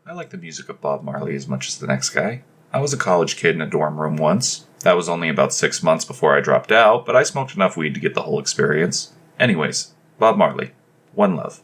I like the music of Bob Marley as much as the next guy. I was a college kid in a dorm room once. That was only about 6 months before I dropped out, but I smoked enough weed to get the whole experience. Anyways, Bob Marley. One love.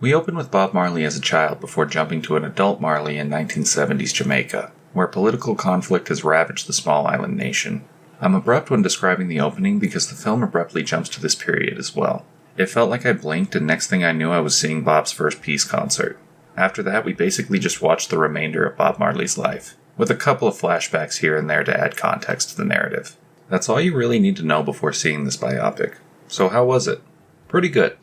We open with Bob Marley as a child before jumping to an adult Marley in 1970s Jamaica, where political conflict has ravaged the small island nation. I'm abrupt when describing the opening because the film abruptly jumps to this period as well. It felt like I blinked and next thing I knew I was seeing Bob's first peace concert. After that, we basically just watched the remainder of Bob Marley's life, with a couple of flashbacks here and there to add context to the narrative. That's all you really need to know before seeing this biopic. So how was it? Pretty good.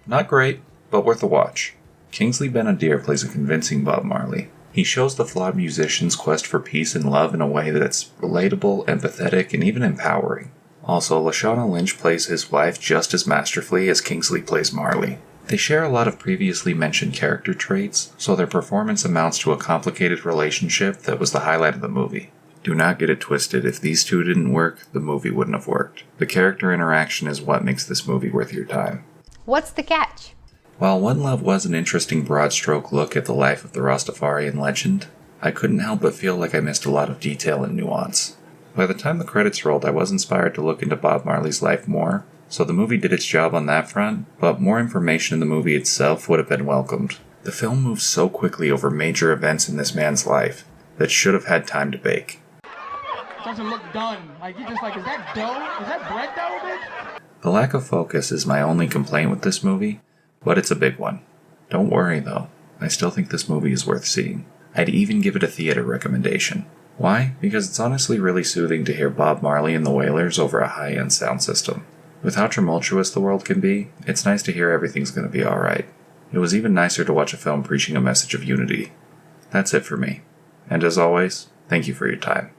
Not great, but worth a watch. Kingsley Ben-Adir plays a convincing Bob Marley. He shows the flawed musician's quest for peace and love in a way that's relatable, empathetic, and even empowering. Also, Lashana Lynch plays his wife just as masterfully as Kingsley plays Marley. They share a lot of previously mentioned character traits, so their performance amounts to a complicated relationship that was the highlight of the movie. Do not get it twisted, if these two didn't work, the movie wouldn't have worked. The character interaction is what makes this movie worth your time. What's the catch? While One Love was an interesting broad stroke look at the life of the Rastafarian legend, I couldn't help but feel like I missed a lot of detail and nuance. By the time the credits rolled, I was inspired to look into Bob Marley's life more, so the movie did its job on that front, but more information in the movie itself would have been welcomed. The film moves so quickly over major events in this man's life that should have had time to bake. It doesn't look done. You're just is that dough? Is that bread dough, bitch? The lack of focus is my only complaint with this movie, but it's a big one. Don't worry though, I still think this movie is worth seeing. I'd even give it a theater recommendation. Why? Because it's honestly really soothing to hear Bob Marley and the Wailers over a high-end sound system. With how tumultuous the world can be, it's nice to hear everything's gonna be alright. It was even nicer to watch a film preaching a message of unity. That's it for me. And as always, thank you for your time.